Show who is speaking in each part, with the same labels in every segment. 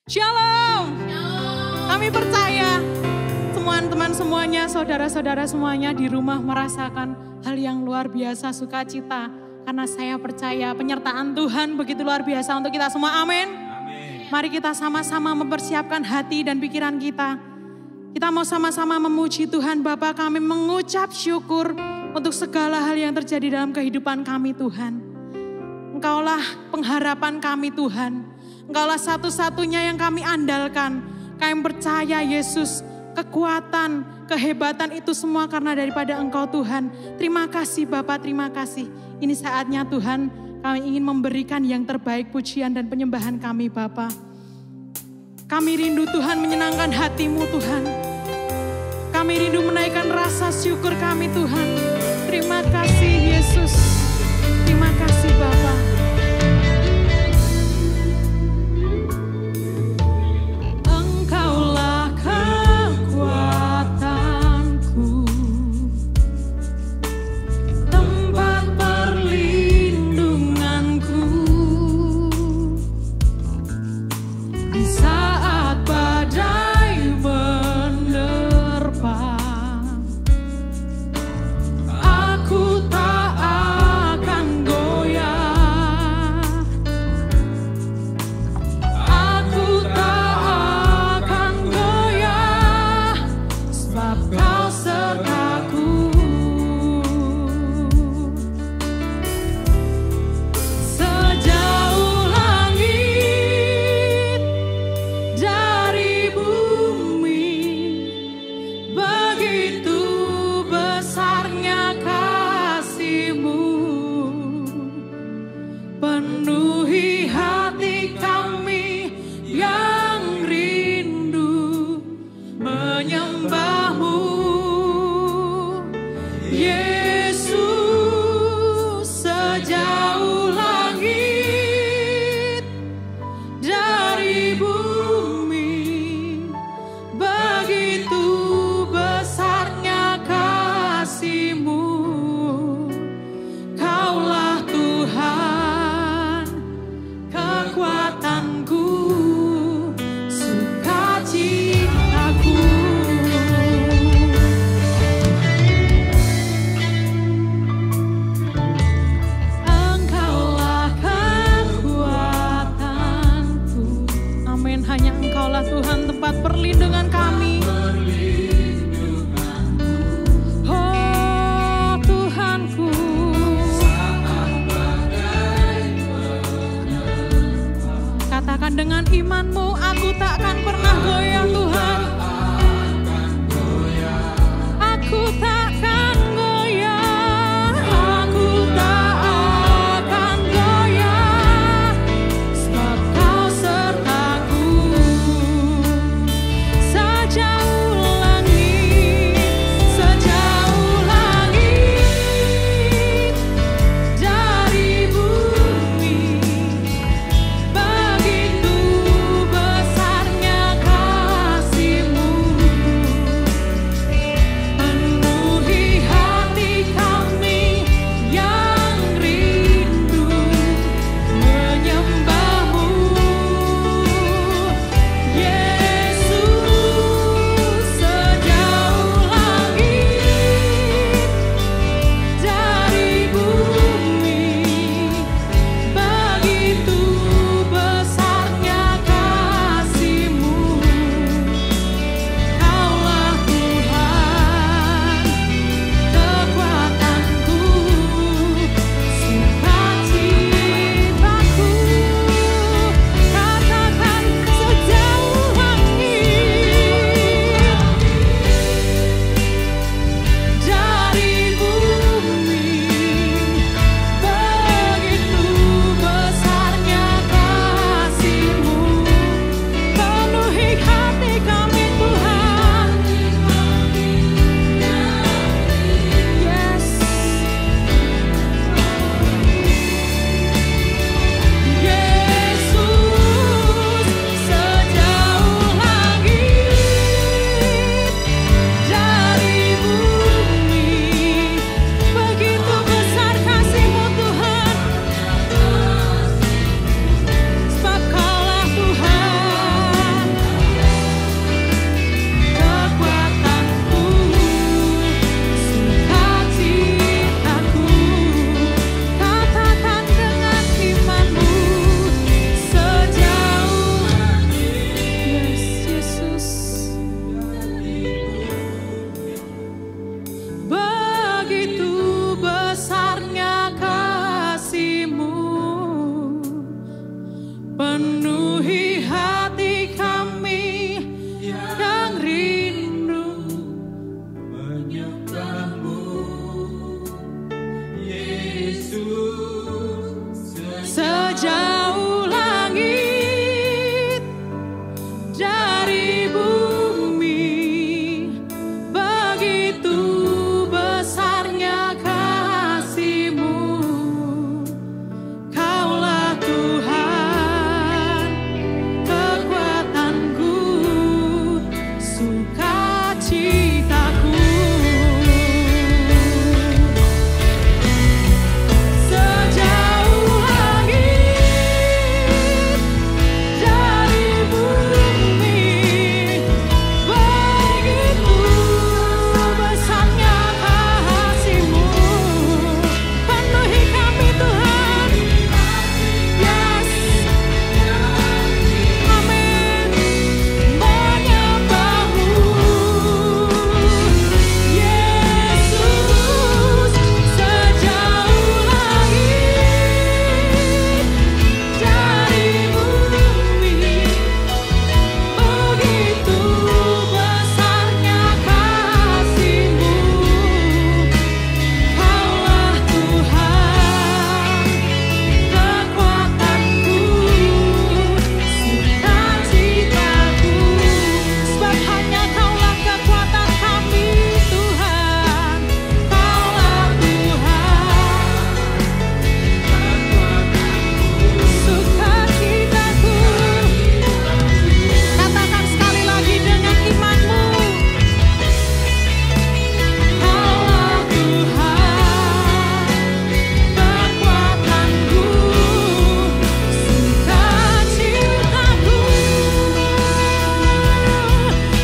Speaker 1: Shalom. Kami percaya teman-teman semuanya, saudara-saudara semuanya di rumah merasakan hal yang luar biasa, sukacita. Karena saya percaya penyertaan Tuhan begitu luar biasa untuk kita semua. Amin. Mari kita sama-sama mempersiapkan hati dan pikiran kita. Kita mau sama-sama memuji Tuhan. Bapa, kami mengucap syukur untuk segala hal yang terjadi dalam kehidupan kami Tuhan. Engkaulah pengharapan kami Tuhan. Engkaulah satu-satunya yang kami andalkan. Kami percaya Yesus, kekuatan, kehebatan itu semua karena daripada Engkau Tuhan. Terima kasih Bapa, terima kasih. Ini saatnya Tuhan, kami ingin memberikan yang terbaik pujian dan penyembahan kami Bapa. Kami rindu Tuhan menyenangkan hati-Mu Tuhan. Kami rindu menaikkan rasa syukur kami Tuhan. Terima kasih Yesus. Terima kasih Bapa. Engkaulah kekuatanku, tempat perlindunganku di saat badai menerpa. Aku Sejauh langit dari bumi, begitu besarnya kasih-Mu. Kaulah Tuhan, kekuatanku, sukacitaku. Sejauh langit dari bumi, begitu besarnya kasih-Mu. Penuhi kami Tuhan. Yes. Amin. Menyembah-Mu, Yesus. Sejauh langit dari bumi, begitu besarnya kasih-Mu. Kaulah Tuhan, kekuatanku, sukacitaku. Sebab hanya Kaulah kekuatan kami Tuhan. Kaulah Tuhan, sukacitaku. Katakan sekali lagi dengan imanmu. Kaulah Tuhan, kekuatanku, sukacitaku.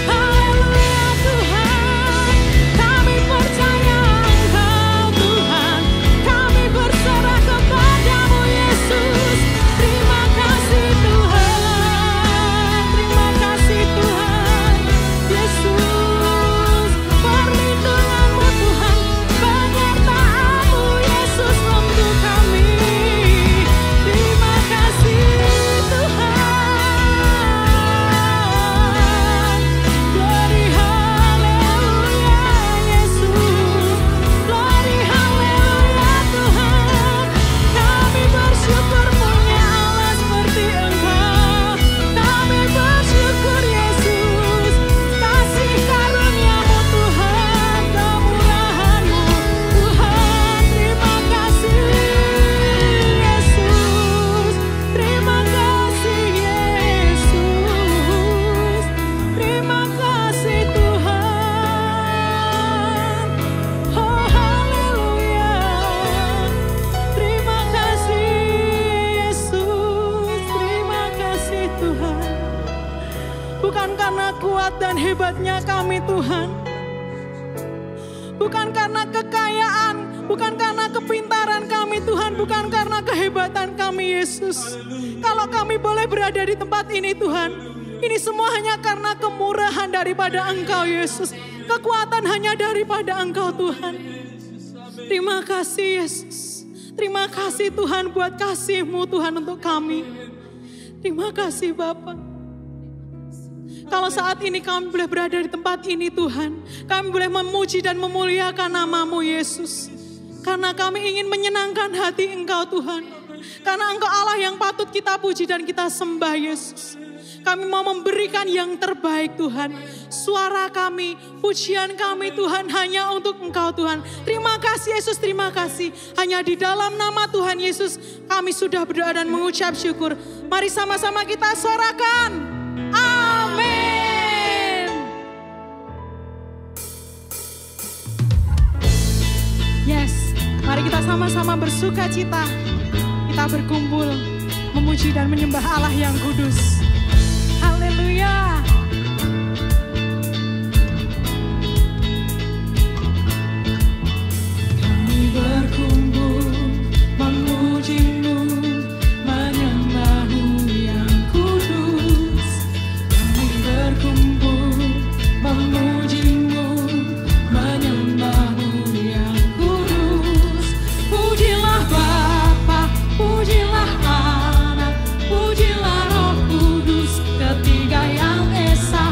Speaker 1: Haleluya Tuhan, kami percaya Engkau Tuhan. Kami berserah kepada-Mu Yesus. Terima kasih Tuhan, terima kasih Tuhan. Yesus, perlindungan-Mu Tuhan, penyertaan-Mu Yesus untuk kami. Terima kasih Tuhan. Glory haleluya Yesus. Glory haleluya Tuhan. Kami bersyukur punya Allah seperti Engkau. Kami bersyukur Yesus. Kasih karunia-Mu Tuhan, kemurahan-Mu Tuhan. Terima kasih Yesus. Terima kasih Yesus. Terima kasih Tuhan. Oh haleluya. Terima kasih Yesus. Terima kasih Tuhan. Bukan karena kuat dan hebatnya kami Tuhan, bukan karena kekayaan, bukan karena kepintaran kami Tuhan, bukan karena kehebatan kami Yesus. Kalau kami boleh berada di tempat ini Tuhan, ini semua hanya karena kemurahan daripada Engkau Yesus. Kekuatan hanya daripada Engkau Tuhan. Terima kasih Yesus. Terima kasih Tuhan buat kasih-Mu Tuhan untuk kami. Terima kasih Bapa. Kalau saat ini kami boleh berada di tempat ini Tuhan, kami boleh memuji dan memuliakan nama-Mu Yesus. Karena kami ingin menyenangkan hati Engkau Tuhan. Karena Engkau Allah yang patut kita puji dan kita sembah Yesus. Kami mau memberikan yang terbaik Tuhan. Suara kami, pujian kami Tuhan hanya untuk Engkau Tuhan. Terima kasih Yesus, terima kasih. Hanya di dalam nama Tuhan Yesus kami sudah berdoa dan mengucap syukur. Mari sama-sama kita sorakan. Amin. Yes, mari kita sama-sama bersuka cita. Kita berkumpul memuji dan menyembah Allah yang kudus. Haleluya. Kami berkumpul memuji-Mu, menyembah-Mu yang kudus. Kami berkumpul memuji-Mu, menyembah-Mu yang kudus. Pujilah Bapa, pujilah Anak, pujilah Roh Kudus, ketiga yang esa.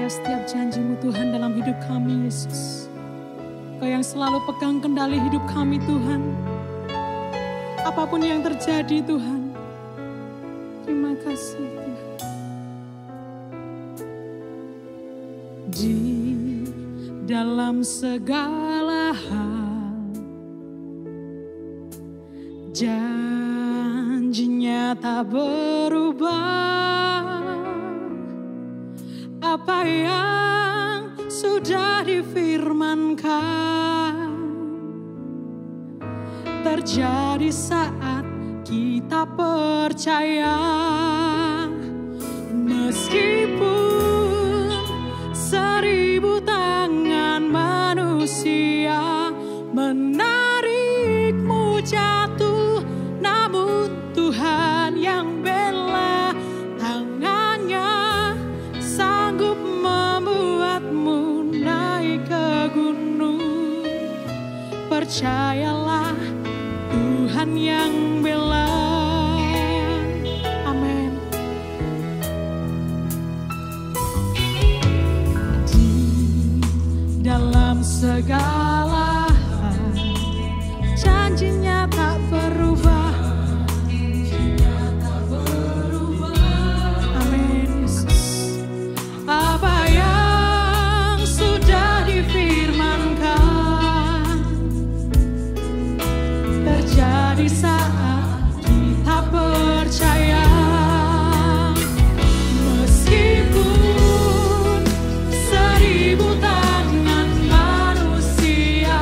Speaker 1: percaya setiap janji-Mu Tuhan dalam hidup kami, Yesus. Kau yang selalu pegang kendali hidup kami, Tuhan. Apapun yang terjadi, Tuhan. Terima kasih, Tuhan. Di dalam segala hal, janjinya tak berubah. Apa yang sudah difirmankan terjadi saat kita percaya. Meskipun 1000 tangan manusia menarikmu jatuh, namun Tuhan yang bela, tangannya sanggup membuatmu naik ke gunung. Percayalah, Tuhan yang bela. Amin. Di dalam segala hal, janjinya tak berubah. Amin, Yesus. Apa yang sudah difirmankan terjadi saat kita percaya. Meskipun 1000 tangan manusia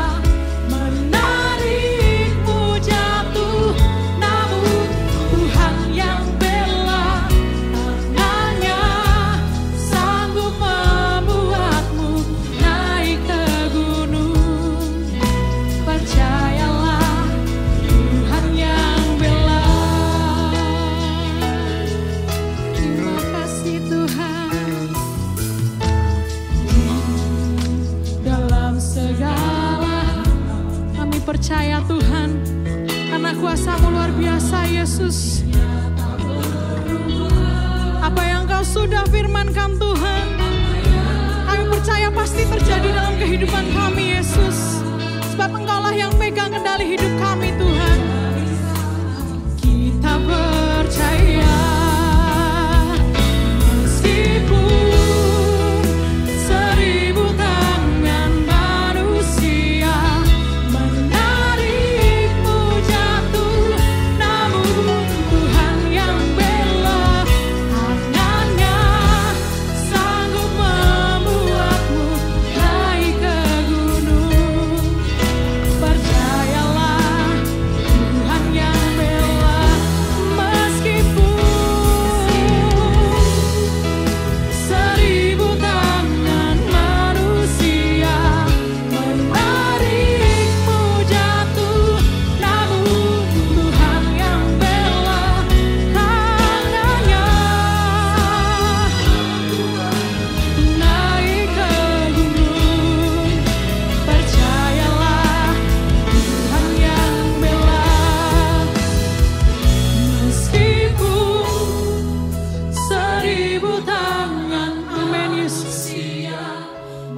Speaker 1: menarikmu jatuh, namun Tuhan yang bela, tangannya sanggup membuatmu naik ke gunung. Percayalah, Tuhan yang bela. Terima kasih Tuhan. Dalam segala kami percaya Tuhan, karena kuasa-Mu luar biasa Yesus. Apa yang Kau sudah firmankan Tuhan, kami percaya pasti terjadi dalam kehidupan kami Yesus. Sebab Engkaulah yang megang kendali hidup kami Tuhan. Kita percaya, meskipun 1000 tangan manusia menarikmu jatuh, namun Tuhan yang bela, tangannya sanggup membuatmu naik ke gunung. Percayalah, Tuhan yang bela.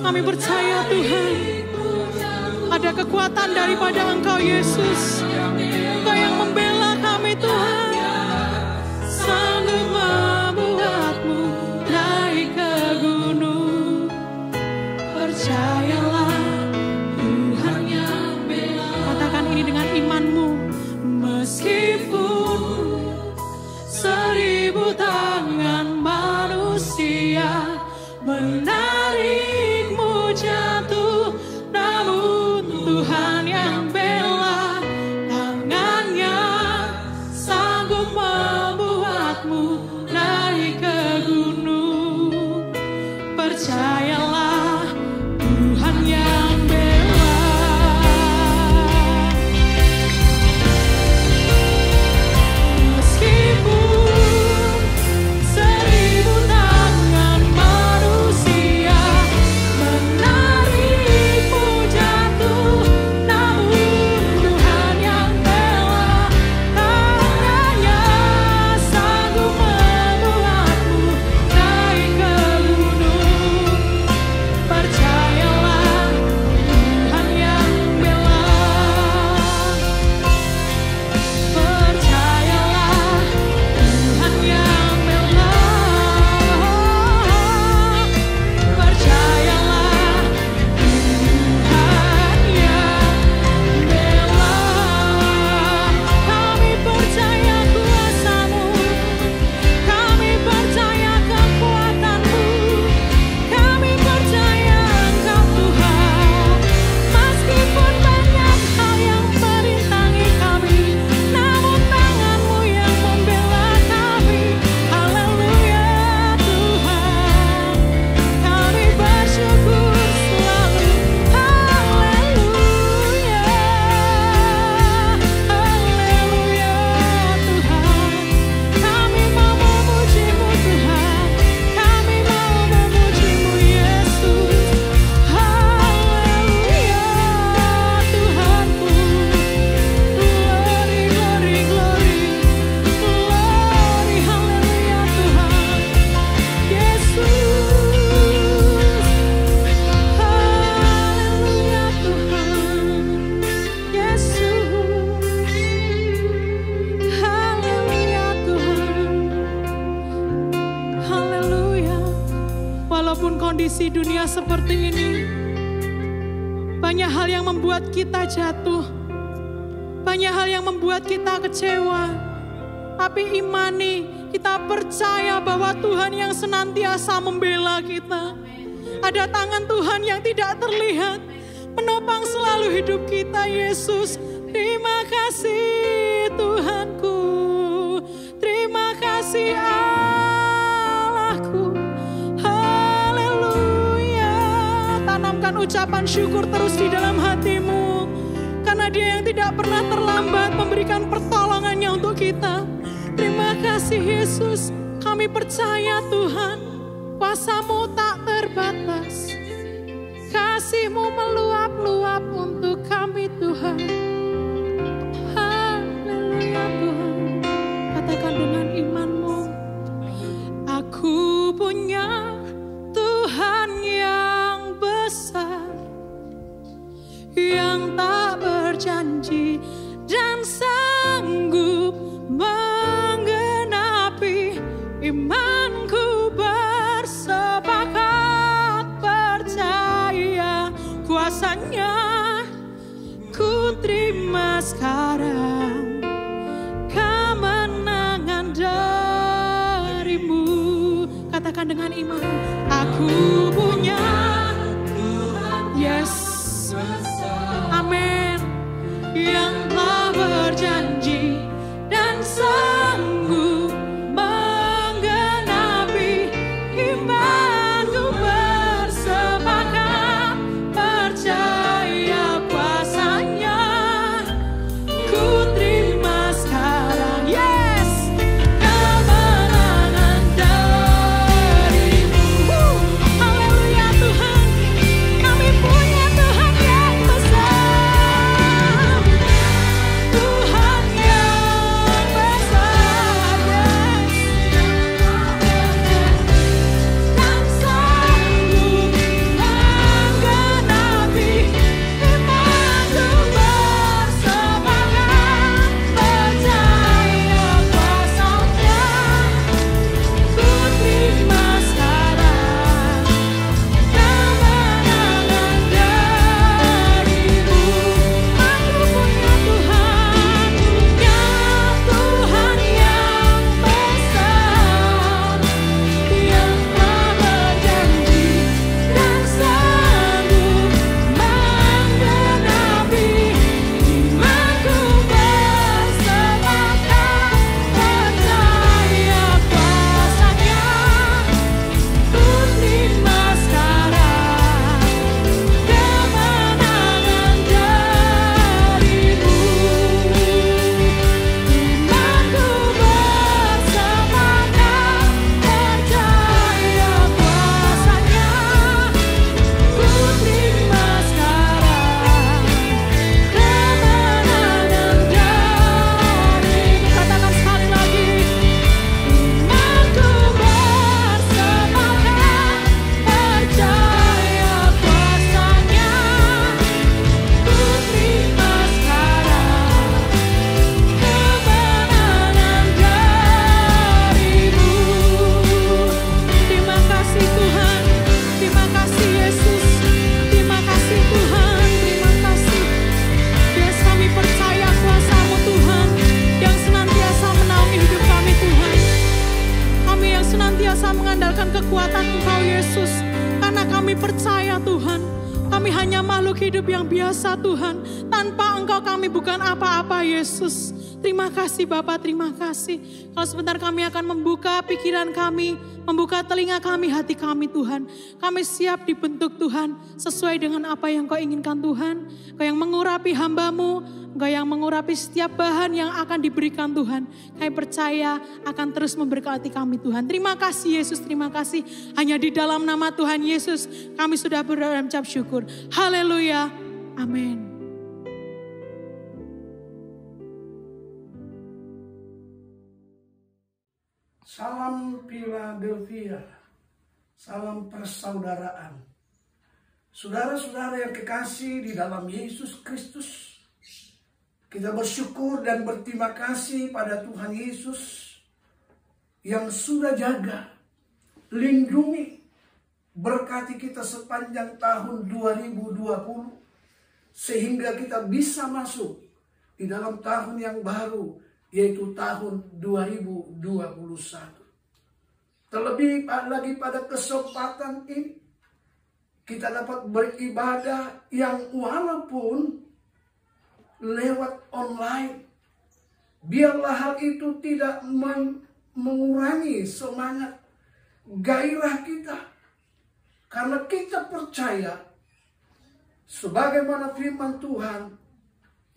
Speaker 1: Kami percaya Tuhan, ada kekuatan daripada Engkau Yesus. Engkau yang membela kami Tuhan, sanggup membuatmu naik ke gunung. Percayalah, Tuhan yang bela. Katakan ini dengan imanmu. Meskipun 1000 tangan manusia menarikmu jatuh, namun Tuhan yang bela, tangannya sanggup membuatmu naik ke gunung. Percayalah, Tuhan yang bela. Meskipun 1000 tangan manusia menarikmu jatuh, namun Tuhan yang bela, tangannya sanggup membuatmu naik ke gunung. Walaupun kondisi dunia seperti ini, banyak hal yang membuat kita jatuh, banyak hal yang membuat kita kecewa. Tapi imani, kita percaya bahwa Tuhan yang senantiasa membela kita. Ada tangan Tuhan yang tidak terlihat, menopang selalu hidup kita, Yesus. Terima kasih Tuhanku, terima kasih Allahku. Haleluya. Tanamkan ucapan syukur terus di dalam hatimu, karena Dia yang tidak pernah terlambat memberikan pertolongannya untuk kita. Terima kasih Yesus, kami percaya Tuhan, kuasa-Mu tak terbatas, kasih-Mu meluap-luap untuk kami Tuhan. Haleluya Tuhan, katakan dengan imanmu, aku punya Tuhan yang besar, yang tak berjanji dan sanggup menggenapi. Imanku bersepakat percaya kuasa-Nya, ku terima sekarang kemenangan dari-Mu. Katakan dengan iman, aku punya yes, amin, yang telah berjanji dan sanggup menggenapi. Imanku bersepakat percaya kuasa-Nya, ku terima sekarang yes, kemenangan dari-Mu. Haleluya Tuhan, kami punya Tuhan yang besar, Tuhan yang besar, yes, dan sanggup menggenapi. Imanku bersepakat percaya kuasa-Nya, ku terima sekarang kemenangan dari-Mu. Aku punya Tuhan, Tuhan yang besar, yang telah berjanji dan sanggup menggenapi. Imanku bersepakat percaya kuasa-Nya, ku terima sekarang kemenangan dari-Mu. Imanku bersepakat percaya kuasa-Nya, ku terima sekarang kemenangan dari-Mu. Katakan sekali lagi, imanku bersepakat percaya kuasa-Nya, ku terima sekarang kemenangan dari-Mu. Terima kasih Tuhan, terima kasih Yesus, terima kasih Tuhan, terima kasih. Yes, kami percaya kuasa-Mu Tuhan, yang senantiasa menaungi hidup kami Tuhan. Kami yang senantiasa mengandalkan kekuatan Engkau Yesus, karena kami percaya Tuhan, kami hanya makhluk hidup yang biasa Tuhan. Tanpa Engkau kami bukan apa-apa Yesus. Terima kasih Bapa, terima kasih. Kalau sebentar kami akan membuka pikiran kami, membuka telinga kami, hati kami Tuhan. Kami siap dibentuk Tuhan, sesuai dengan apa yang Kau inginkan Tuhan. Kau yang mengurapi hamba-Mu, Engkau yang mengurapi setiap bahan yang akan diberikan Tuhan. Kami percaya akan terus memberkati kami Tuhan. Terima kasih Yesus, terima kasih. Hanya di dalam nama Tuhan Yesus kami sudah berucap syukur. Haleluya, amin.
Speaker 2: Salam Philadelphia, salam persaudaraan. Saudara-saudara yang kekasih di dalam Yesus Kristus, kita bersyukur dan berterima kasih pada Tuhan Yesus yang sudah jaga, lindungi, berkati kita sepanjang tahun 2020. Sehingga kita bisa masuk di dalam tahun yang baru, yaitu tahun 2021. Terlebih lagi pada kesempatan ini, kita dapat beribadah yang walaupun lewat online. Biarlah hal itu tidak mengurangi semangat, gairah kita. Karena kita percaya, sebagaimana firman Tuhan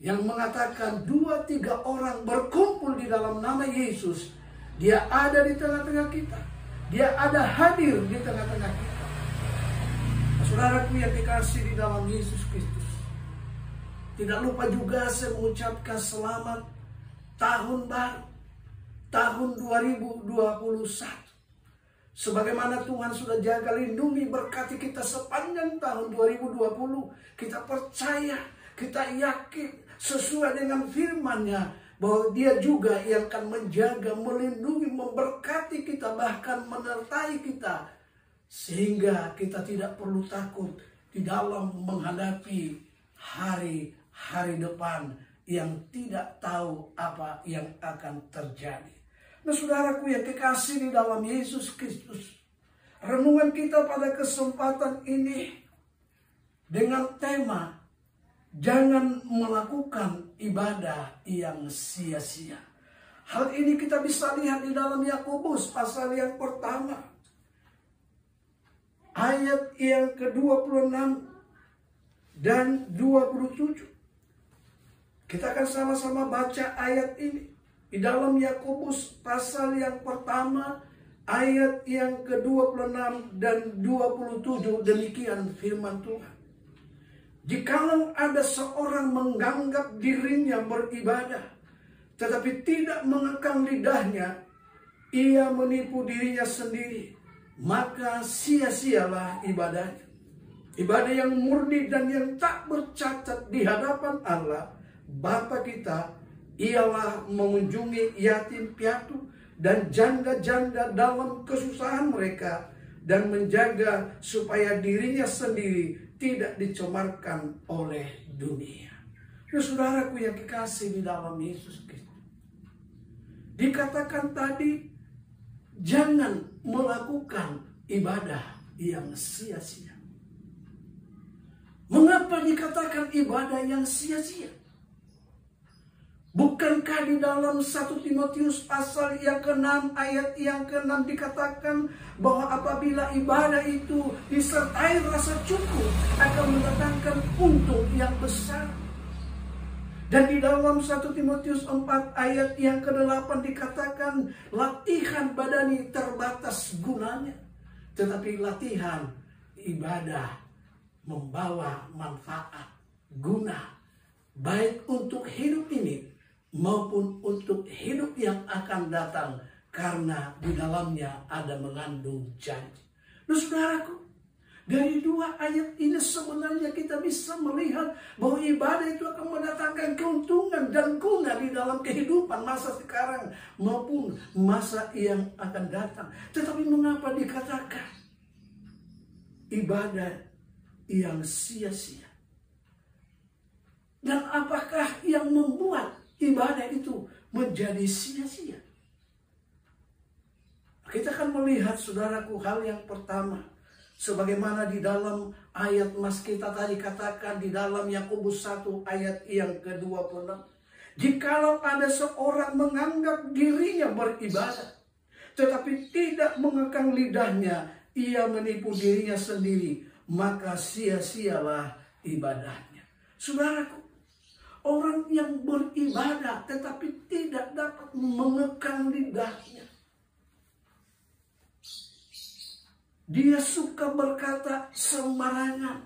Speaker 2: yang mengatakan 2-3 orang berkumpul di dalam nama Yesus, Dia ada di tengah-tengah kita. Dia ada hadir di tengah-tengah kita. Saudaraku yang dikasihi di dalam Yesus Kristus, tidak lupa juga saya mengucapkan selamat tahun baru, tahun 2021. Sebagaimana Tuhan sudah jaga, lindungi, berkati kita sepanjang tahun 2020. Kita percaya, kita yakin sesuai dengan firman-Nya bahwa Dia juga yang akan menjaga, melindungi, memberkati kita, bahkan menyertai kita. Sehingga kita tidak perlu takut di dalam menghadapi hari-hari depan yang tidak tahu apa yang akan terjadi. Nah, saudaraku yang kekasih di dalam Yesus Kristus, renungan kita pada kesempatan ini dengan tema jangan melakukan ibadah yang sia-sia. Hal ini kita bisa lihat di dalam Yakobus pasal yang pertama, ayat yang ke-26 dan 27. Kita akan sama-sama baca ayat ini. Di dalam Yakobus pasal yang pertama, ayat yang ke-26 dan 27, demikian firman Tuhan. Jikalau ada seorang menganggap dirinya beribadah, tetapi tidak mengekang lidahnya, ia menipu dirinya sendiri, maka sia-sialah ibadahnya. Ibadah yang murni dan yang tak bercacat di hadapan Allah Bapa kita ialah mengunjungi yatim piatu dan janda-janda dalam kesusahan mereka, dan menjaga supaya dirinya sendiri tidak dicemarkan oleh dunia. Ya, saudaraku yang kekasih di dalam Yesus Kristus, dikatakan tadi jangan melakukan ibadah yang sia-sia. Mengapa dikatakan ibadah yang sia-sia? Bukankah di dalam 1 Timotius pasal yang ke-6 ayat yang ke-6 dikatakan bahwa apabila ibadah itu disertai rasa cukup akan mendatangkan untung yang besar. Dan di dalam 1 Timotius 4 ayat yang ke-8 dikatakan latihan badani terbatas gunanya, tetapi latihan ibadah membawa manfaat, guna, baik untuk hidup ini maupun untuk hidup yang akan datang, karena di dalamnya ada mengandung janji. Nah, saudaraku, dari dua ayat ini sebenarnya kita bisa melihat bahwa ibadah itu akan mendatangkan keuntungan dan guna di dalam kehidupan masa sekarang maupun masa yang akan datang. Tetapi mengapa dikatakan ibadah yang sia-sia? Dan apakah yang membuat ibadah itu menjadi sia-sia? Kita akan melihat, saudaraku, hal yang pertama, sebagaimana di dalam ayat mas kita tadi katakan di dalam Yakobus 1 ayat yang ke-26. Jikalau ada seorang menganggap dirinya beribadah, tetapi tidak mengekang lidahnya, ia menipu dirinya sendiri, maka sia-sialah ibadahnya. Saudaraku, orang yang beribadah tetapi tidak dapat mengekang lidahnya, dia suka berkata sembarangan,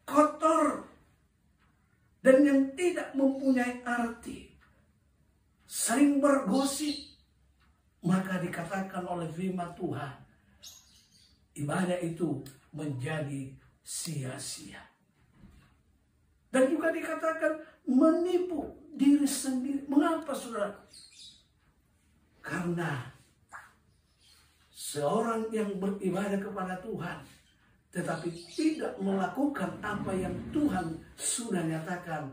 Speaker 2: kotor, dan yang tidak mempunyai arti, sering bergosip, maka dikatakan oleh firman Tuhan, ibadah itu menjadi sia-sia. Dan juga dikatakan menipu diri sendiri. Mengapa, saudara? Karena Seorang yang beribadah kepada Tuhan tetapi tidak melakukan apa yang Tuhan sudah nyatakan,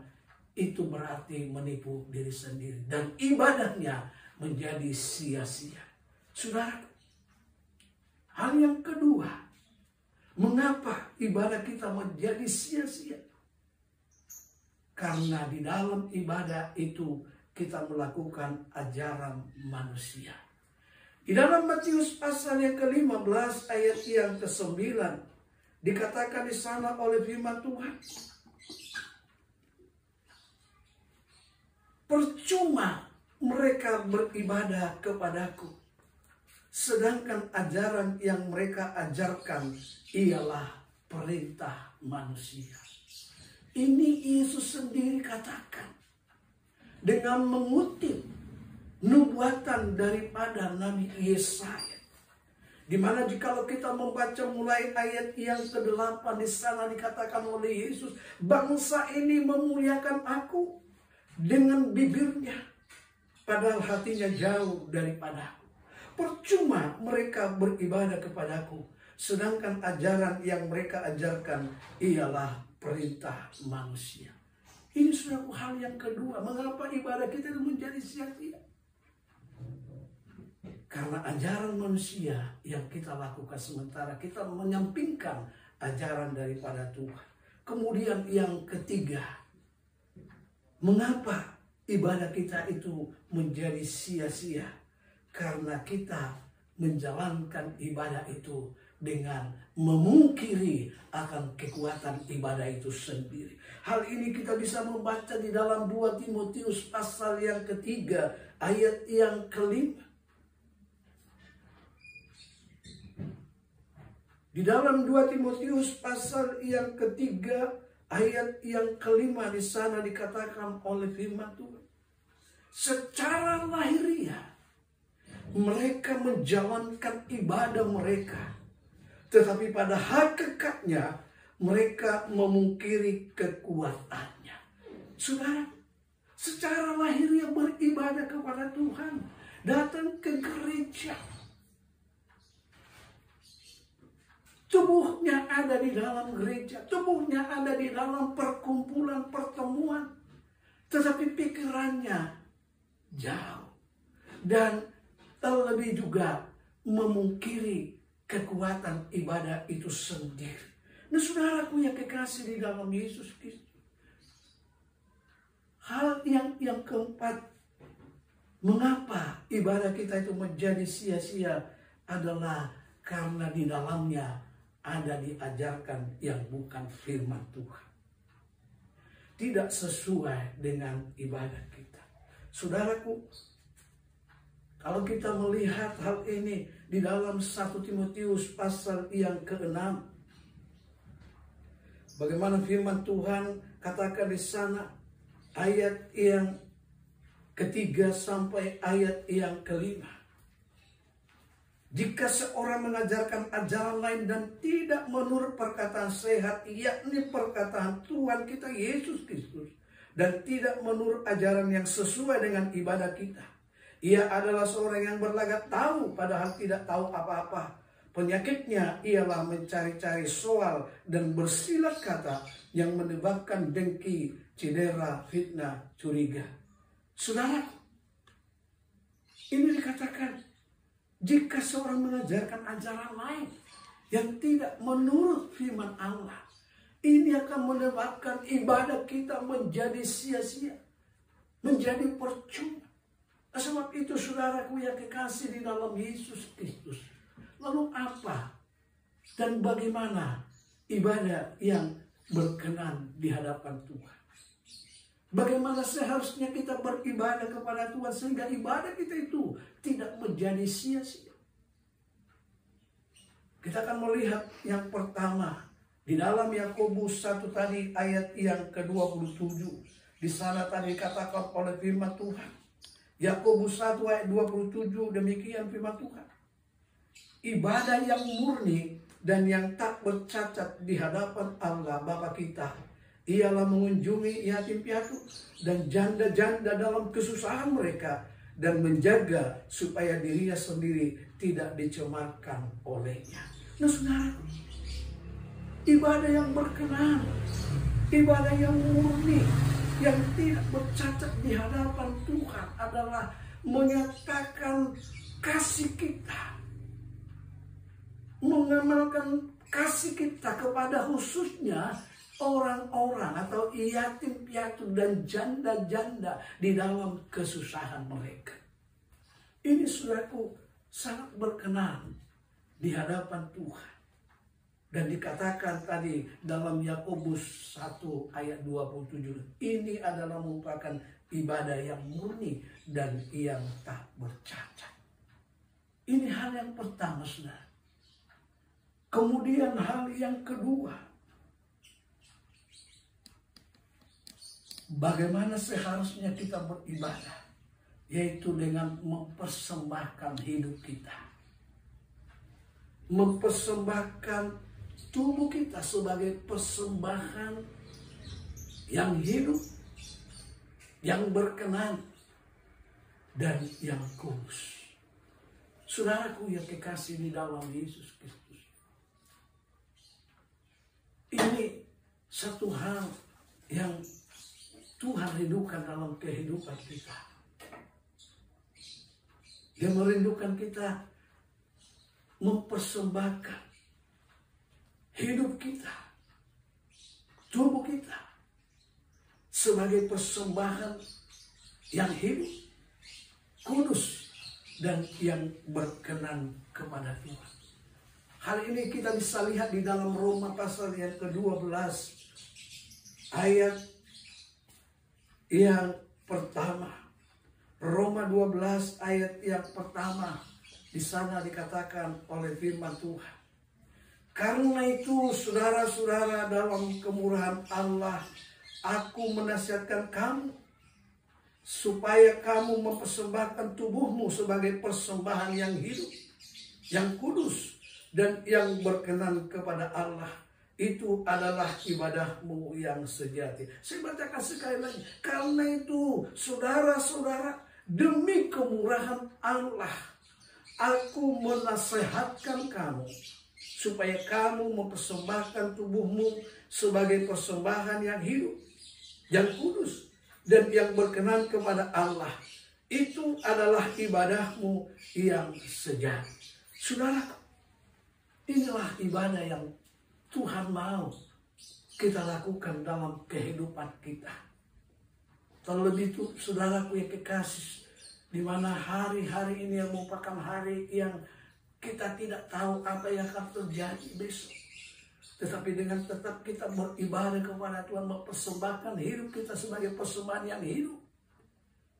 Speaker 2: itu berarti menipu diri sendiri dan ibadahnya menjadi sia-sia. Saudara, hal yang kedua, mengapa ibadah kita menjadi sia-sia? Karena di dalam ibadah itu kita melakukan ajaran manusia. Di dalam Matius pasal yang ke-15 ayat yang ke-9 dikatakan di sana oleh firman Tuhan, percuma mereka beribadah kepadaku, sedangkan ajaran yang mereka ajarkan ialah perintah manusia. Ini Yesus sendiri katakan dengan mengutip nubuatan daripada Nabi Yesaya, di mana jikalau kita membaca mulai ayat yang ke-8, di sana dikatakan oleh Yesus, bangsa ini memuliakan aku dengan bibirnya, padahal hatinya jauh daripadaku. Percuma mereka beribadah kepadaku, sedangkan ajaran yang mereka ajarkan ialah perintah manusia. Ini suatu hal yang kedua, mengapa ibadah kita itu menjadi sia-sia? Karena ajaran manusia yang kita lakukan, sementara kita menyampingkan ajaran daripada Tuhan. Kemudian yang ketiga, mengapa ibadah kita itu menjadi sia-sia? Karena kita menjalankan ibadah itu dengan memungkiri akan kekuatan ibadah itu sendiri. Hal ini kita bisa membaca di dalam 2 Timotius pasal yang ketiga ayat yang ke-5. Di dalam 2 Timotius pasal yang ketiga ayat yang ke-5 di sana dikatakan oleh firman Tuhan, secara lahiriah mereka menjalankan ibadah mereka, tetapi pada hakikatnya mereka memungkiri kekuatannya. Saudara, secara lahiriah beribadah kepada Tuhan, datang ke gereja, tubuhnya ada di dalam gereja, tubuhnya ada di dalam perkumpulan pertemuan, tetapi pikirannya jauh dan terlebih juga memungkiri kekuatan ibadah itu sendiri. Nah, saudaraku yang kekasih di dalam Yesus Kristus, hal yang keempat, mengapa ibadah kita itu menjadi sia-sia adalah karena di dalamnya ada diajarkan yang bukan firman Tuhan. Tidak sesuai dengan ibadah kita. Saudaraku, kalau kita melihat hal ini di dalam 1 Timotius pasal yang ke-6, bagaimana firman Tuhan katakan di sana ayat yang ke-3 sampai ayat yang ke-5. Jika seorang mengajarkan ajaran lain dan tidak menurut perkataan sehat, yakni perkataan Tuhan kita Yesus Kristus, dan tidak menurut ajaran yang sesuai dengan ibadah kita, ia adalah seorang yang berlagak tahu padahal tidak tahu apa-apa. Penyakitnya ialah mencari-cari soal dan bersilat kata yang menyebabkan dengki, cedera, fitnah, curiga. Saudara, ini dikatakan, jika seorang mengajarkan ajaran lain yang tidak menurut firman Allah, ini akan menyebabkan ibadah kita menjadi sia-sia, menjadi percuma. Sebab itu saudaraku yang kekasih di dalam Yesus Kristus, lalu apa dan bagaimana ibadah yang berkenan di hadapan Tuhan? Bagaimana seharusnya kita beribadah kepada Tuhan sehingga ibadah kita itu tidak menjadi sia-sia? Kita akan melihat yang pertama di dalam Yakobus 1 tadi ayat yang ke-27. Di sana tadi dikatakan oleh firman Tuhan. Yakobus 1 ayat 27, demikian firman Tuhan. Ibadah yang murni dan yang tak bercacat di hadapan Allah Bapa kita ialah mengunjungi yatim piatu dan janda-janda dalam kesusahan mereka dan menjaga supaya dirinya sendiri tidak dicemarkan olehnya. Nah saudara, ibadah yang berkenan, ibadah yang murni, yang tidak bercacat di hadapan Tuhan adalah menyatakan kasih kita, mengamalkan kasih kita kepada khususnya orang-orang atau yatim piatu dan janda-janda di dalam kesusahan mereka. Ini saudaraku sangat berkenan di hadapan Tuhan. Dan dikatakan tadi dalam Yakobus 1 ayat 27, ini adalah merupakan ibadah yang murni dan yang tak bercacat. Ini hal yang pertama, saudara. Kemudian hal yang kedua, bagaimana seharusnya kita beribadah, yaitu dengan mempersembahkan hidup kita, mempersembahkan tubuh kita sebagai persembahan yang hidup, yang berkenan, dan yang kudus. Saudaraku yang kekasih di dalam Yesus Kristus, ini satu hal yang Tuhan rindukan dalam kehidupan kita. Dia merindukan kita mempersembahkan hidup kita, tubuh kita sebagai persembahan yang hidup, kudus, dan yang berkenan kepada Tuhan. Hal ini kita bisa lihat di dalam Roma pasal yang ke-12 ayat yang pertama. Roma 12 ayat yang pertama. Di sana dikatakan oleh firman Tuhan, karena itu saudara-saudara, dalam kemurahan Allah aku menasihatkan kamu supaya kamu mempersembahkan tubuhmu sebagai persembahan yang hidup, yang kudus, dan yang berkenan kepada Allah. Itu adalah ibadahmu yang sejati. Saya bacakan sekali lagi. Karena itu saudara-saudara, demi kemurahan Allah aku menasihatkan kamu supaya kamu mempersembahkan tubuhmu sebagai persembahan yang hidup, yang kudus, dan yang berkenan kepada Allah. Itu adalah ibadahmu yang sejati. Saudara, inilah ibadah yang Tuhan mau kita lakukan dalam kehidupan kita. Terlebih itu saudaraku yang kekasih, di mana hari-hari ini yang merupakan hari yang kita tidak tahu apa yang akan terjadi besok. Tetapi dengan tetap kita beribadah kepada Tuhan, mempersembahkan hidup kita sebagai persembahan yang hidup,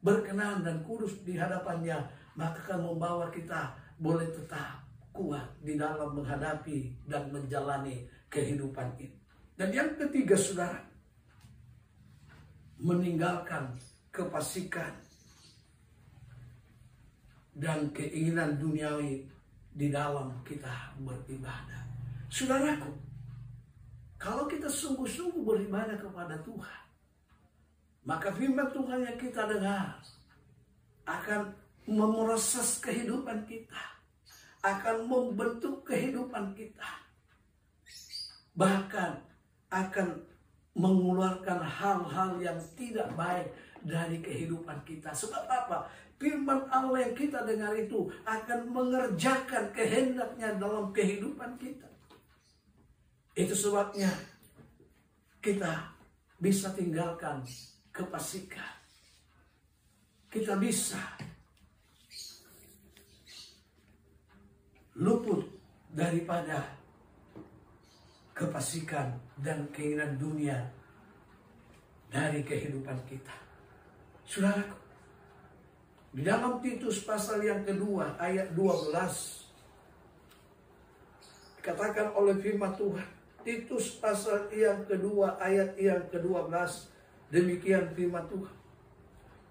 Speaker 2: berkenan dan kudus di hadapannya, maka akan membawa kita boleh tetap kuat di dalam menghadapi dan menjalani kehidupan ini. Dan yang ketiga saudara, meninggalkan kefasikan dan keinginan duniawi di dalam kita beribadah. Saudaraku, kalau kita sungguh-sungguh beribadah kepada Tuhan, maka firman Tuhan yang kita dengar akan memproses kehidupan kita, akan membentuk kehidupan kita, bahkan akan mengeluarkan hal-hal yang tidak baik dari kehidupan kita. Sebab apa? Firman Allah yang kita dengar itu akan mengerjakan kehendaknya dalam kehidupan kita. Itu sebabnya kita bisa tinggalkan kefasikan. Kita bisa luput daripada kefasikan dan keinginan dunia dari kehidupan kita. Saudaraku, di dalam Titus pasal yang kedua ayat 12 dikatakan oleh firman Tuhan. Titus pasal yang kedua ayat yang ke-12, demikian firman Tuhan.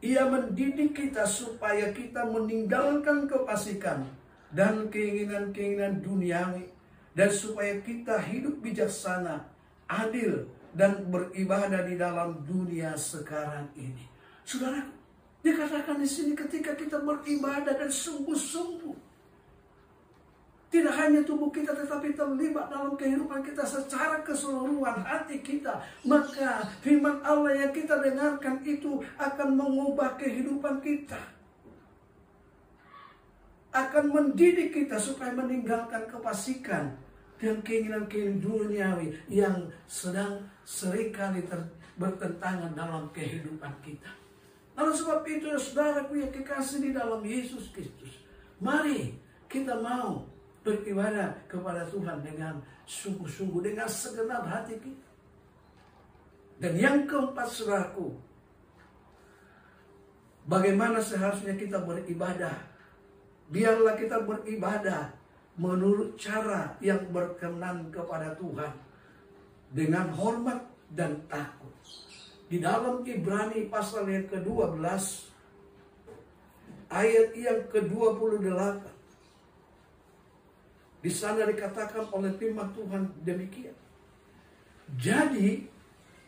Speaker 2: Ia mendidik kita supaya kita meninggalkan kefasikan dan keinginan-keinginan duniawi, dan supaya kita hidup bijaksana, adil, dan beribadah di dalam dunia sekarang ini. Saudara, Dikatakan di sini ketika kita beribadah dan sungguh-sungguh, tidak hanya tubuh kita tetapi terlibat dalam kehidupan kita secara keseluruhan hati kita, maka firman Allah yang kita dengarkan itu akan mengubah kehidupan kita, akan mendidik kita supaya meninggalkan kefasikan dan keinginan-keinginan duniawi yang sedang seringkali bertentangan dalam kehidupan kita. Lalu sebab itu, saudaraku yang kekasih di dalam Yesus Kristus, mari kita mau beribadah kepada Tuhan dengan sungguh-sungguh, dengan segenap hati kita. Dan yang keempat, saudaraku, bagaimana seharusnya kita beribadah? Biarlah kita beribadah menurut cara yang berkenan kepada Tuhan, dengan hormat dan takut. Di dalam Ibrani pasal yang ke-12, ayat yang ke-28, di sana dikatakan oleh firman Tuhan demikian. Jadi,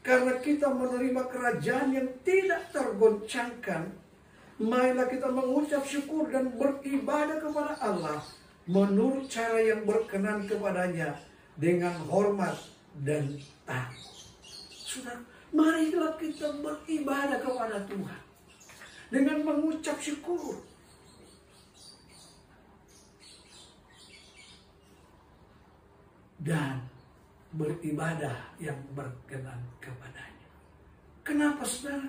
Speaker 2: karena kita menerima kerajaan yang tidak tergoncangkan, marilah kita mengucap syukur dan beribadah kepada Allah menurut cara yang berkenan kepadanya dengan hormat dan takut. Saudara, marilah kita beribadah kepada Tuhan dengan mengucap syukur. Dan beribadah yang berkenan kepadanya. Kenapa, saudara?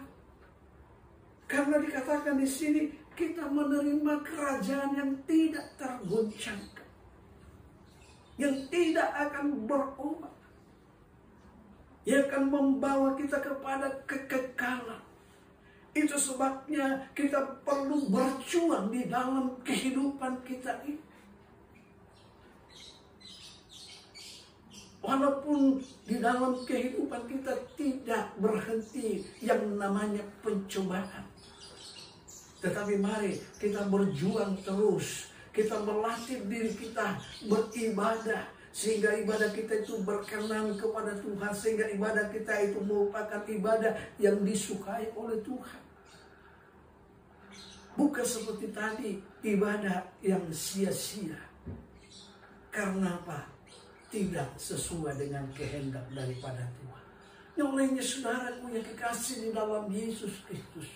Speaker 2: Karena dikatakan di sini kita menerima kerajaan yang tidak tergoncangkan, yang tidak akan berubah, yang akan membawa kita kepada kekekalan. Itu sebabnya kita perlu berjuang di dalam kehidupan kita ini. Walaupun di dalam kehidupan kita tidak berhenti yang namanya pencobaan, tetapi mari kita berjuang terus. Kita melatih diri kita beribadah, sehingga ibadah kita itu berkenan kepada Tuhan, sehingga ibadah kita itu merupakan ibadah yang disukai oleh Tuhan. Bukan seperti tadi, ibadah yang sia-sia. Karena apa? Tidak sesuai dengan kehendak daripada Tuhan. Yang lainnya, saudaraku yang kekasih di dalam Yesus Kristus,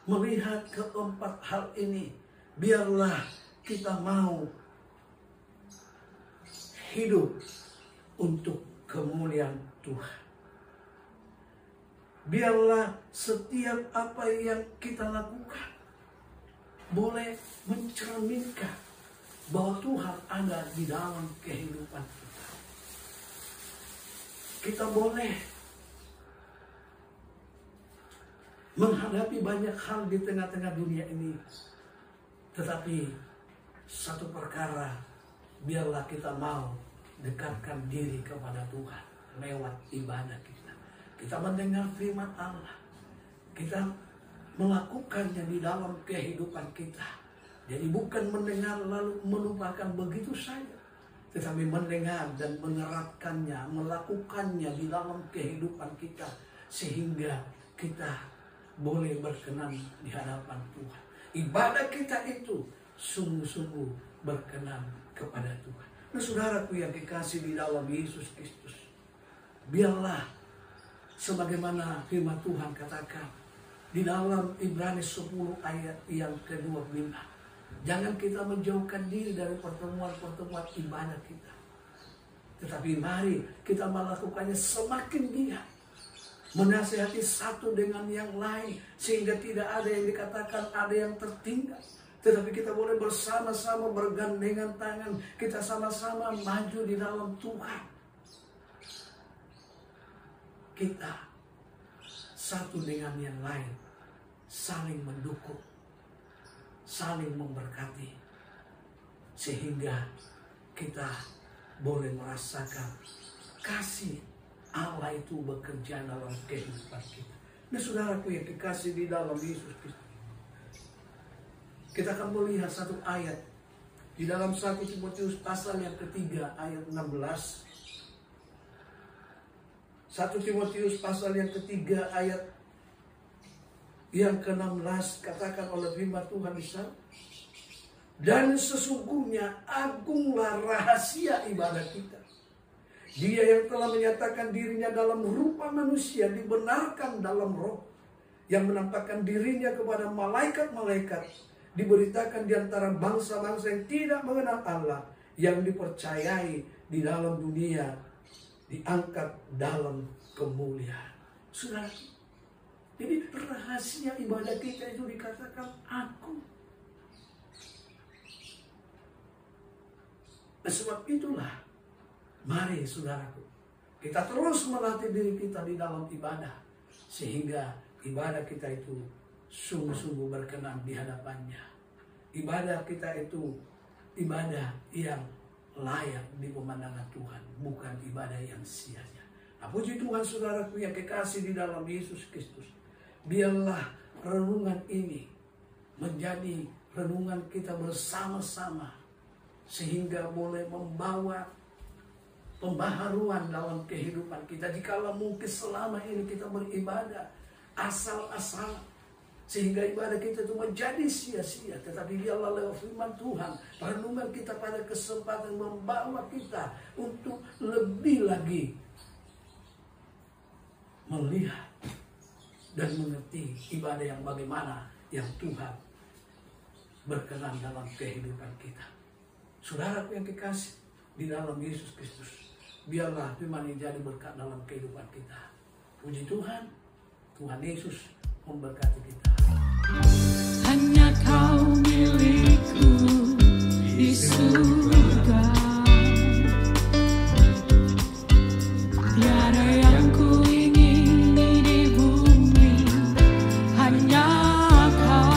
Speaker 2: melihat keempat hal ini, biarlah kita mau hidup untuk kemuliaan Tuhan. Biarlah setiap apa yang kita lakukan boleh mencerminkan bahwa Tuhan ada di dalam kehidupan kita. Kita boleh menghadapi banyak hal di tengah-tengah dunia ini, tetapi satu perkara, biarlah kita mau dekatkan diri kepada Tuhan lewat ibadah kita. Kita mendengar firman Allah, kita melakukannya di dalam kehidupan kita. Jadi bukan mendengar lalu melupakan begitu saja, tetapi mendengar dan menerapkannya, melakukannya di dalam kehidupan kita, sehingga kita boleh berkenan di hadapan Tuhan. Ibadah kita itu sungguh-sungguh berkenan kepada Tuhan. Nah, saudaraku yang dikasih di dalam Yesus Kristus, biarlah sebagaimana firman Tuhan katakan di dalam Ibrani 10 ayat yang ke-25. Jangan kita menjauhkan diri dari pertemuan-pertemuan ibadah kita, tetapi mari kita melakukannya semakin giat, menasihati satu dengan yang lain, sehingga tidak ada yang dikatakan ada yang tertinggal, tetapi kita boleh bersama-sama bergandengan tangan, kita sama-sama maju di dalam Tuhan. Kita satu dengan yang lain saling mendukung, saling memberkati, sehingga kita boleh merasakan kasih Allah itu bekerja dalam kehidupan kita. Nah, saudaraku yang dikasih di dalam Yesus Kristus, kita akan melihat satu ayat di dalam 1 Timotius pasal yang ketiga ayat 16. 1 Timotius pasal yang ketiga ayat yang ke-16 katakan oleh firman Tuhan di sana. Dan sesungguhnya agunglah rahasia ibadah kita. Dia yang telah menyatakan dirinya dalam rupa manusia dibenarkan dalam roh, yang menampakkan dirinya kepada malaikat-malaikat, diberitakan di antara bangsa-bangsa yang tidak mengenal Allah, yang dipercayai di dalam dunia, diangkat dalam kemuliaan. Saudara, jadi rahasia ibadah kita itu dikatakan aku. Sebab itulah, mari saudaraku, kita terus melatih diri kita di dalam ibadah, sehingga ibadah kita itu sungguh-sungguh berkenan di hadapannya. Ibadah kita itu ibadah yang layak di pemandangan Tuhan, bukan ibadah yang sia-sia. Nah, puji Tuhan saudaraku yang kekasih di dalam Yesus Kristus. Biarlah renungan ini menjadi renungan kita bersama-sama, sehingga boleh membawa pembaharuan dalam kehidupan kita. Jikalau mungkin selama ini kita beribadah asal-asal, sehingga ibadah kita itu menjadi sia-sia, tetapi biarlah lewat firman Tuhan, renungan kita pada kesempatan membawa kita untuk lebih lagi melihat dan mengerti ibadah yang bagaimana yang Tuhan berkenan dalam kehidupan kita. Saudaraku yang kekasih di dalam Yesus Kristus, biarlah firman ini jadi berkat dalam kehidupan kita. Puji Tuhan, Tuhan Yesus memberkati kita.
Speaker 1: Hanya Kau milikku di surga, tiada yang ku ingini di bumi, hanya Kau.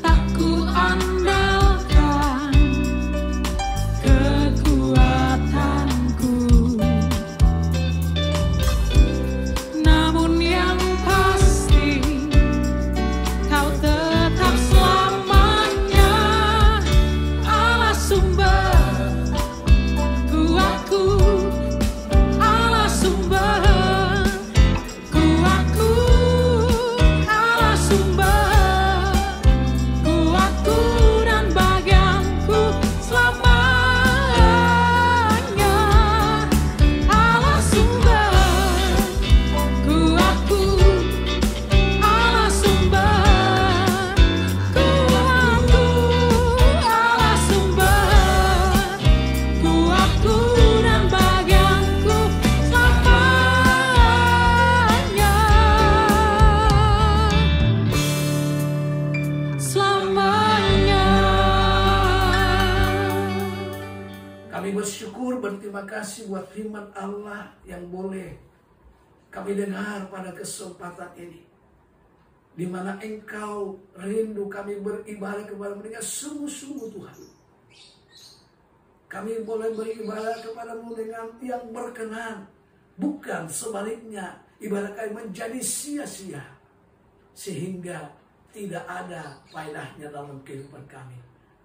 Speaker 1: Tak ku andalkan kekuatanku, namun yang pasti Kau tetap selamanya Allah sumber kuatku, Allah sumber kuatku, Allah sumber kuatku dan bagianku selamanya. Allah sumber kuatku, Allah sumber kuatku, Allah sumber kuatku dan bagianku selamanya. Selamanya.
Speaker 2: Kami bersyukur, berterima kasih buat firman Allah yang boleh kami dengar pada kesempatan ini, di mana Engkau rindu kami beribadah kepada-Mu dengan sungguh-sungguh Tuhan. Kami boleh beribadah kepada-Mu dengan yang berkenan, bukan sebaliknya ibadah kami menjadi sia-sia, sehingga tidak ada faedahnya dalam kehidupan kami.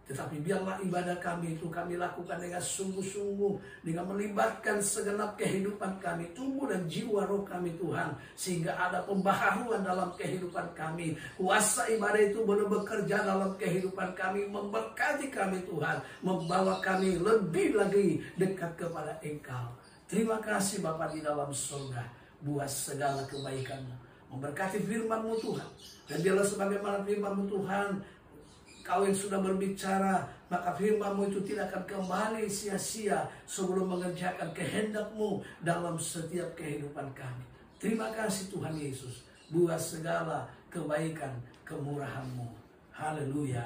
Speaker 2: Tetapi biarlah ibadah kami itu kami lakukan dengan sungguh-sungguh, dengan melibatkan segenap kehidupan kami, tubuh dan jiwa roh kami Tuhan, sehingga ada pembaharuan dalam kehidupan kami. Kuasa ibadah itu boleh bekerja dalam kehidupan kami, memberkati kami Tuhan, membawa kami lebih lagi dekat kepada Engkau. Terima kasih Bapa di dalam surga, buat segala kebaikan-Mu, memberkati firman-Mu Tuhan. Dan biarlah sebagaimana firman-Mu Tuhan, Kau yang sudah berbicara, maka firman-Mu itu tidak akan kembali sia-sia sebelum mengerjakan kehendak-Mu dalam setiap kehidupan kami. Terima kasih Tuhan Yesus, buat segala kebaikan kemurahan-Mu. Haleluya.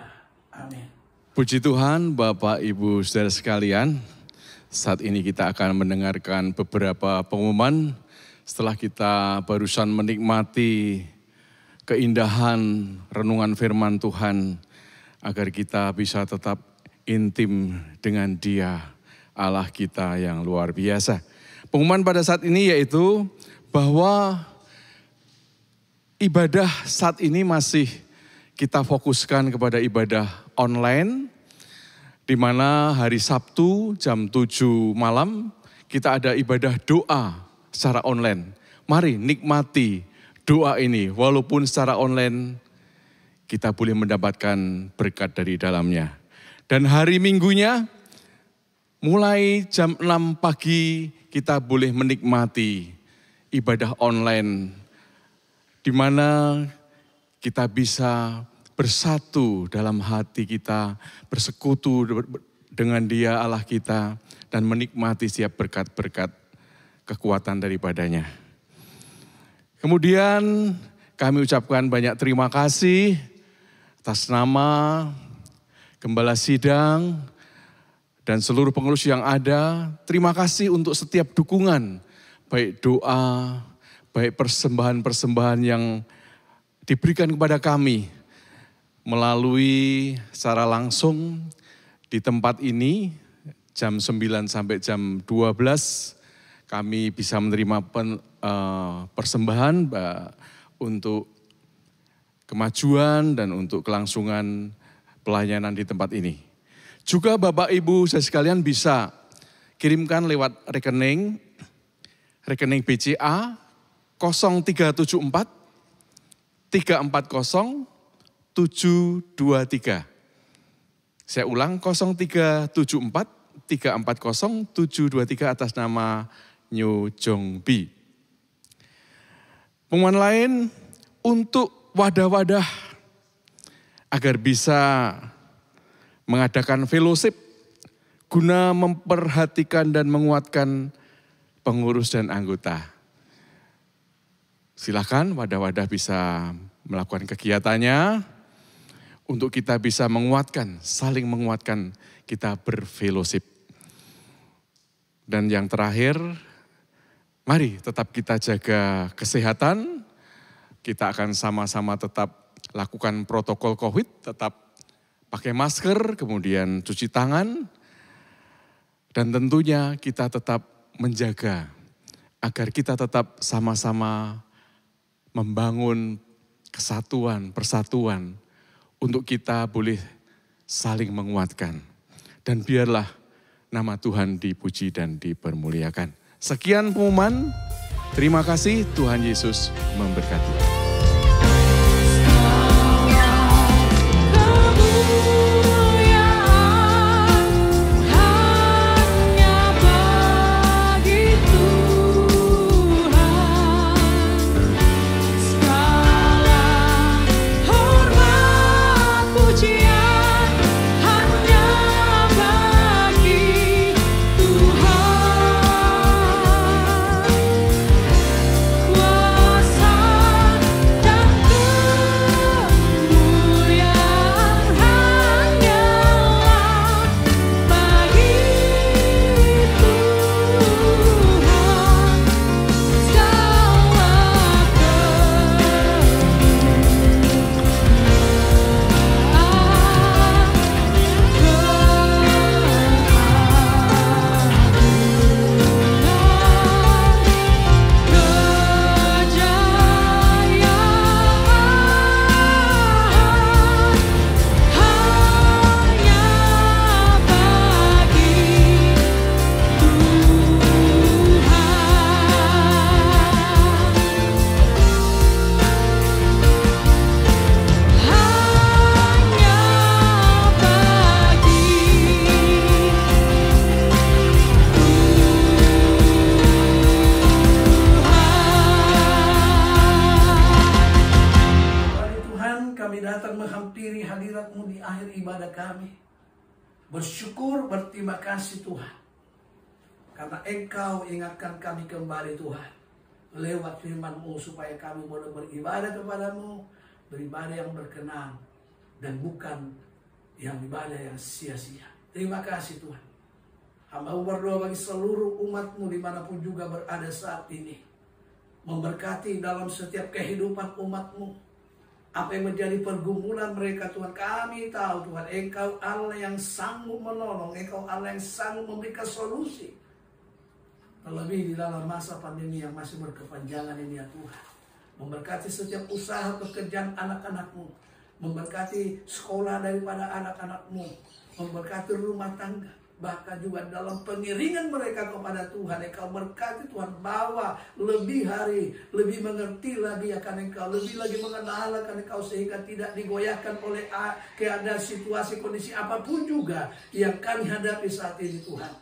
Speaker 2: Amin.
Speaker 3: Puji Tuhan, Bapak Ibu Saudara sekalian. Saat ini kita akan mendengarkan beberapa pengumuman setelah kita barusan menikmati keindahan renungan firman Tuhan, agar kita bisa tetap intim dengan Dia, Allah kita yang luar biasa. Pengumuman pada saat ini yaitu bahwa ibadah saat ini masih kita fokuskan kepada ibadah online, di mana hari Sabtu jam 7 malam kita ada ibadah doa secara online. Mari nikmati doa ini, walaupun secara online kita boleh mendapatkan berkat dari dalamnya. Dan hari Minggunya, mulai jam 6 pagi kita boleh menikmati ibadah online, di mana kita bisa bersatu dalam hati kita, bersekutu dengan Dia Allah kita, dan menikmati setiap berkat-berkat kekuatan daripadanya. Kemudian kami ucapkan banyak terima kasih atas nama Gembala Sidang dan seluruh pengurus yang ada. Terima kasih untuk setiap dukungan, baik doa, baik persembahan-persembahan yang diberikan kepada kami melalui secara langsung di tempat ini jam 9 sampai jam 12 kami bisa menerima persembahan untuk kemajuan dan untuk kelangsungan pelayanan di tempat ini. Juga Bapak Ibu saya sekalian bisa kirimkan lewat rekening BCA 0374 340 723. Saya ulang 0374 340 723 atas nama Nyo Jong Bi. Pengumuman lain untuk wadah-wadah agar bisa mengadakan fellowship guna memperhatikan dan menguatkan pengurus dan anggota. Silakan wadah-wadah bisa melakukan kegiatannya untuk kita bisa menguatkan, saling menguatkan kita berfellowship. Dan yang terakhir, mari tetap kita jaga kesehatan. Kita akan sama-sama tetap lakukan protokol COVID, tetap pakai masker, kemudian cuci tangan. Dan tentunya kita tetap menjaga agar kita tetap sama-sama membangun kesatuan, persatuan untuk kita boleh saling menguatkan. Dan biarlah nama Tuhan dipuji dan dipermuliakan. Sekian pengumuman. Terima kasih, Tuhan Yesus memberkati.
Speaker 2: Bersyukur, berterima kasih Tuhan. Karena Engkau ingatkan kami kembali Tuhan. Lewat firman-Mu supaya kami boleh beribadah kepadamu. Beribadah yang berkenan. Dan bukan yang ibadah yang sia-sia. Terima kasih Tuhan. Hamba berdoa bagi seluruh umat-Mu dimanapun juga berada saat ini. Memberkati dalam setiap kehidupan umat-Mu. Apa yang menjadi pergumulan mereka Tuhan, kami tahu Tuhan, Engkau Allah yang sanggup menolong, Engkau Allah yang sanggup memberikan solusi. Terlebih di dalam masa pandemi yang masih berkepanjangan ini ya Tuhan. Memberkati setiap usaha pekerjaan anak-anak-Mu. Memberkati sekolah daripada anak-anak-Mu. Memberkati rumah tangga. bahkan juga dalam pengiringan mereka kepada Tuhan. Engkau berkati Tuhan, bawa lebih hari, lebih mengerti lagi akan Engkau, lebih lagi mengenal akan Engkau, sehingga tidak digoyahkan oleh keadaan situasi kondisi apapun juga yang kami hadapi saat ini Tuhan.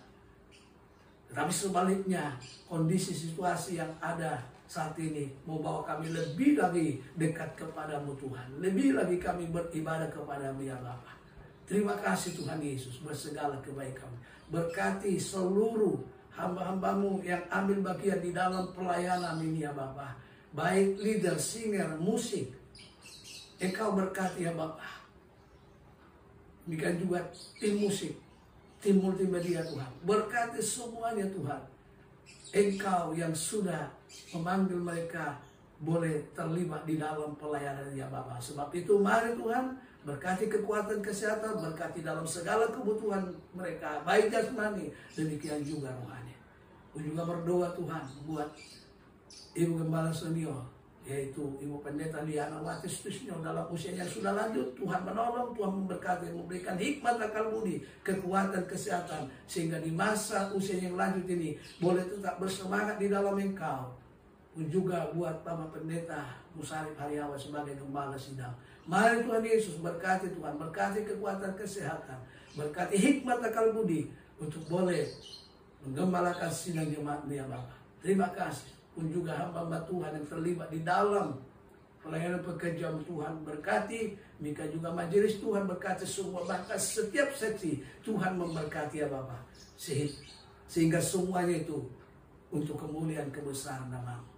Speaker 2: Tetapi sebaliknya, kondisi situasi yang ada saat ini membawa kami lebih lagi dekat kepadamu Tuhan, lebih lagi kami beribadah kepadamu ya Bapa. Terima kasih Tuhan Yesus, bersegala kebaikan. Berkati seluruh hamba-hambamu yang ambil bagian di dalam pelayanan ini ya Bapa. Baik leader, singer, musik. Engkau berkati ya Bapa. Demikian juga tim musik, tim multimedia Tuhan. Berkati semuanya Tuhan. Engkau yang sudah memanggil mereka boleh terlibat di dalam pelayanan ya Bapa. Sebab itu mari Tuhan, berkati kekuatan kesehatan, berkati dalam segala kebutuhan mereka, baik jasmani, demikian juga rohani. Aku juga berdoa Tuhan buat Ibu Gembala Senior, yaitu Ibu Pendeta Liana Wati Stusnyo, dalam usianya yang sudah lanjut. Tuhan menolong, Tuhan memberkati, memberikan hikmat akal budi, kekuatan kesehatan, sehingga di masa usia yang lanjut ini boleh tetap bersemangat di dalam Engkau. Juga buat Bapak Pendeta Musarif Haryawan sebagai Gembala Sidang. Mari Tuhan Yesus berkati Tuhan, berkati kekuatan kesehatan, berkati hikmat akal budi untuk boleh menggembalakan sidang jemaat ya Bapa. Terima kasih pun juga hamba-hamba Tuhan yang terlibat di dalam pelayanan pekerjaan Tuhan. Berkati Mika juga majelis Tuhan, berkati semua, bahkan setiap seksi Tuhan memberkati ya Bapa. Sehingga semuanya itu untuk kemuliaan kebesaran nama-Mu.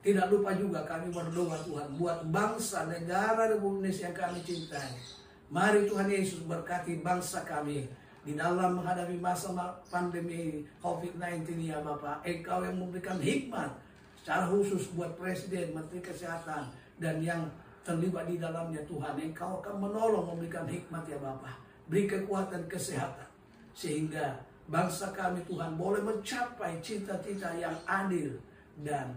Speaker 2: Tidak lupa juga kami berdoa Tuhan buat bangsa negara Republik Indonesia yang kami cintai. Mari Tuhan Yesus berkati bangsa kami di dalam menghadapi masa pandemi COVID-19 ya Bapak. Engkau yang memberikan hikmat secara khusus buat Presiden, Menteri Kesehatan, dan yang terlibat di dalamnya Tuhan. Engkau akan menolong, memberikan hikmat ya Bapak. Beri kekuatan kesehatan sehingga bangsa kami Tuhan boleh mencapai cita-cita yang adil dan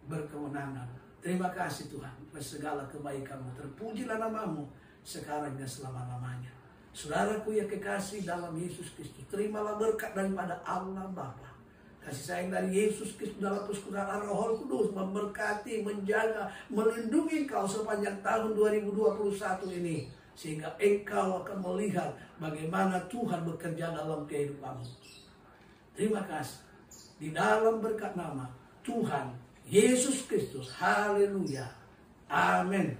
Speaker 2: berkemenangan. Terima kasih Tuhan, bersegala kebaikan-Mu. Terpujilah nama-Mu sekarang dan selama-lamanya. Saudaraku yang kekasih dalam Yesus Kristus, terimalah berkat daripada Allah Bapa. Kasih sayang dari Yesus Kristus dalam persekutuan Roh Kudus memberkati, menjaga, melindungi engkau sepanjang tahun 2021 ini. Sehingga engkau akan melihat bagaimana Tuhan bekerja dalam kehidupanmu. Terima kasih. Di dalam berkat nama Tuhan Yesus Kristus. Haleluya. Amin.